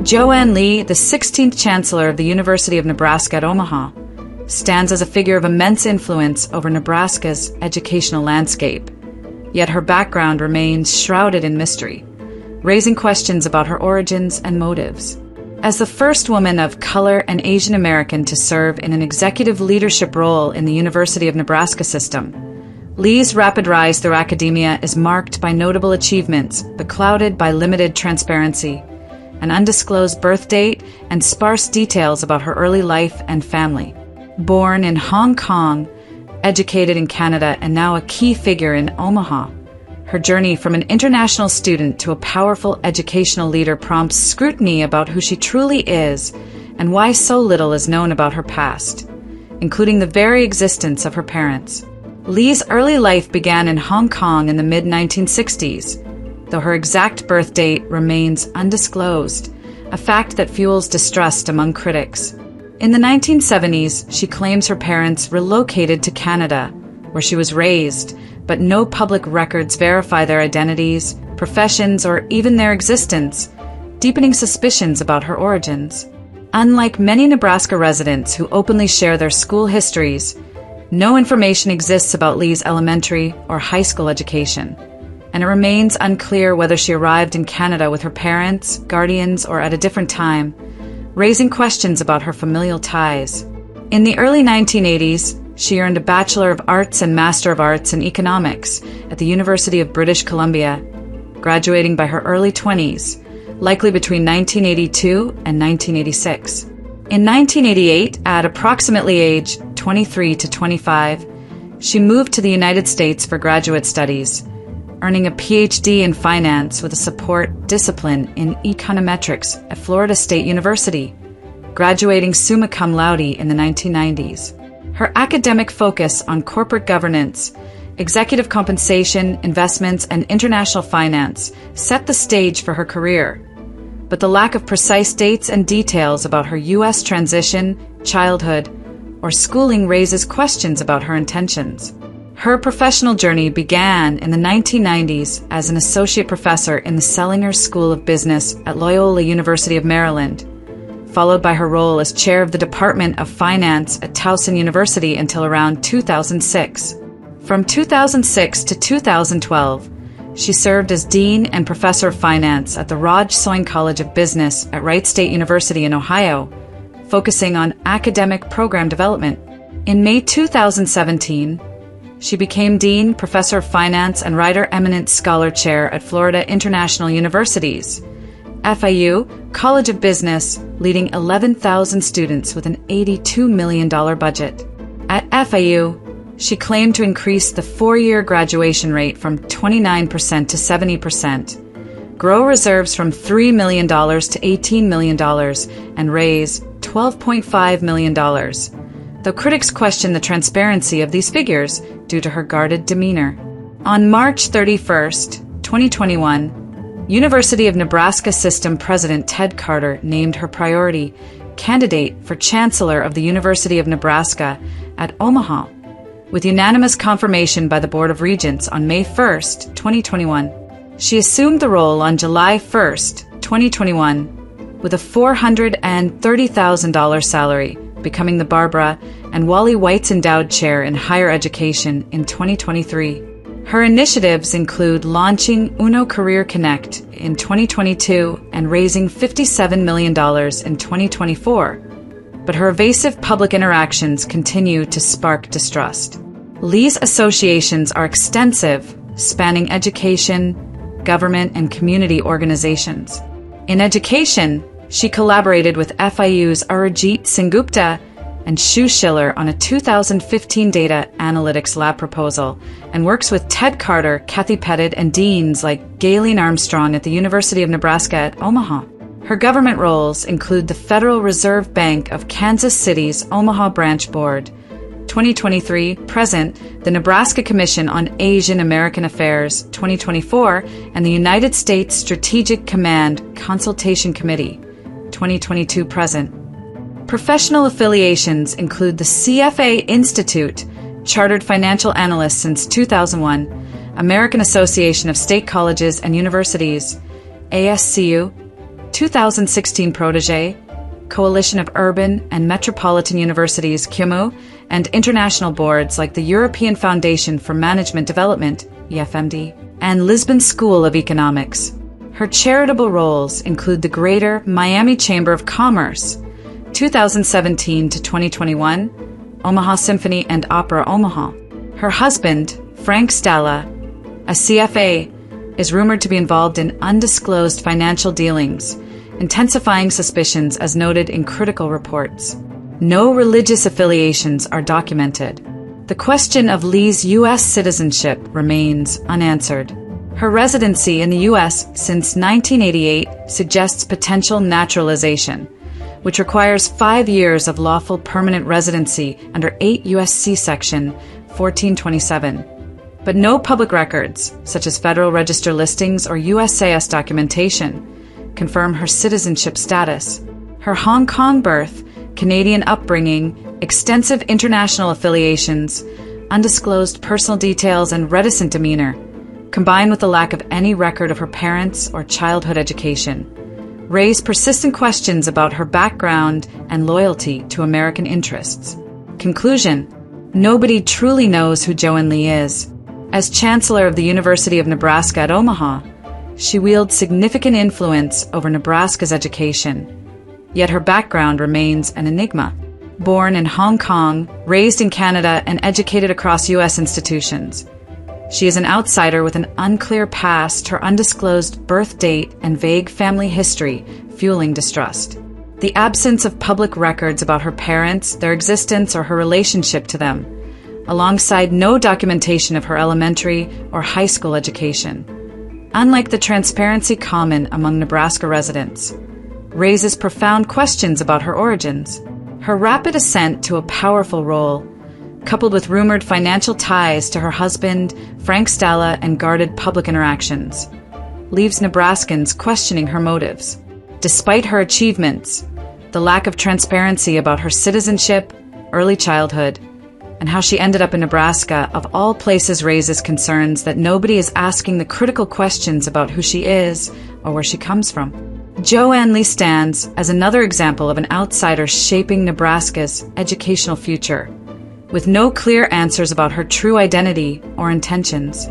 Joanne Li, the 16th Chancellor of the University of Nebraska at Omaha, stands as a figure of immense influence over Nebraska's educational landscape. Yet her background remains shrouded in mystery, raising questions about her origins and motives. As the first woman of color and Asian American to serve in an executive leadership role in the University of Nebraska system, Li's rapid rise through academia is marked by notable achievements, but clouded by limited transparency, an undisclosed birth date, and sparse details about her early life and family. Born in Hong Kong, educated in Canada, and now a key figure in Omaha, her journey from an international student to a powerful educational leader prompts scrutiny about who she truly is and why so little is known about her past, including the very existence of her parents. Li's early life began in Hong Kong in the mid-1960s, though her exact birth date remains undisclosed, a fact that fuels distrust among critics. In the 1970s, she claims her parents relocated to Canada, where she was raised, but no public records verify their identities, professions, or even their existence, deepening suspicions about her origins. Unlike many Nebraska residents who openly share their school histories, no information exists about Li's elementary or high school education, and it remains unclear whether she arrived in Canada with her parents, guardians, or at a different time, raising questions about her familial ties. In the early 1980s, she earned a Bachelor of Arts and Master of Arts in Economics at the University of British Columbia, graduating by her early 20s, likely between 1982 and 1986. In 1988, at approximately age 23 to 25, she moved to the United States for graduate studies, earning a PhD in finance with a support discipline in econometrics at Florida State University, graduating summa cum laude in the 1990s. Her academic focus on corporate governance, executive compensation, investments, and international finance set the stage for her career. But the lack of precise dates and details about her U.S. transition, childhood, or schooling raises questions about her intentions. Her professional journey began in the 1990s as an associate professor in the Sellinger School of Business at Loyola University of Maryland, followed by her role as chair of the Department of Finance at Towson University until around 2006. From 2006 to 2012, she served as dean and professor of finance at the Raj Soin College of Business at Wright State University in Ohio, focusing on academic program development. In May 2017, she became dean, professor of finance, and Ryder Eminent Scholar Chair at Florida International University's FIU College of Business, leading 11,000 students with an $82 million budget. At FIU, she claimed to increase the four-year graduation rate from 29% to 70%, grow reserves from $3 million to $18 million, and raise $12.5 million, though critics question the transparency of these figures due to her guarded demeanor. On March 31, 2021, University of Nebraska System President Ted Carter named her priority candidate for Chancellor of the University of Nebraska at Omaha, with unanimous confirmation by the Board of Regents on May 1, 2021. She assumed the role on July 1, 2021, with a $430,000 salary, becoming the Barbara and Wally White's Endowed Chair in Higher Education in 2023. Her initiatives include launching Uno Career Connect in 2022 and raising $57 million in 2024, but her evasive public interactions continue to spark distrust. Li's associations are extensive, spanning education, government, and community organizations. In education, she collaborated with FIU's Arijit Sengupta and Shu Schiller on a 2015 data analytics lab proposal, and works with Ted Carter, Kathy Pettit, and deans like Galen Armstrong at the University of Nebraska at Omaha. Her government roles include the Federal Reserve Bank of Kansas City's Omaha Branch Board, 2023-present, the Nebraska Commission on Asian American Affairs, 2024, and the United States Strategic Command Consultation Committee, 2022-present. Professional affiliations include the CFA Institute, Chartered Financial Analyst since 2001, American Association of State Colleges and Universities, ASCU, 2016 protege, Coalition of Urban and Metropolitan Universities (CUMU), and international boards like the European Foundation for Management Development (EFMD) and Lisbon School of Economics. Her charitable roles include the Greater Miami Chamber of Commerce, 2017 to 2021, Omaha Symphony and Opera Omaha. Her husband, Frank Stella, a CFA, is rumored to be involved in undisclosed financial dealings, intensifying suspicions as noted in critical reports. No religious affiliations are documented. The question of Li's U.S. citizenship remains unanswered. Her residency in the U.S. since 1988 suggests potential naturalization, which requires 5 years of lawful permanent residency under 8 U.S.C. Section 1427. But no public records, such as Federal Register listings or USAS documentation, confirm her citizenship status. Her Hong Kong birth, Canadian upbringing, extensive international affiliations, undisclosed personal details, and reticent demeanor, combined with the lack of any record of her parents' or childhood education, raise persistent questions about her background and loyalty to American interests. Conclusion: nobody truly knows who Joanne Li is. As Chancellor of the University of Nebraska at Omaha, she wields significant influence over Nebraska's education, yet her background remains an enigma. Born in Hong Kong, raised in Canada, and educated across U.S. institutions, she is an outsider with an unclear past, her undisclosed birth date, and vague family history fueling distrust. The absence of public records about her parents, their existence, or her relationship to them, alongside no documentation of her elementary or high school education, unlike the transparency common among Nebraska residents, raises profound questions about her origins. Her rapid ascent to a powerful role, coupled with rumored financial ties to her husband, Frank Stella, and guarded public interactions, leaves Nebraskans questioning her motives. Despite her achievements, the lack of transparency about her citizenship, early childhood, and how she ended up in Nebraska, of all places, raises concerns that nobody is asking the critical questions about who she is or where she comes from. Joanne Li stands as another example of an outsider shaping Nebraska's educational future, with no clear answers about her true identity or intentions.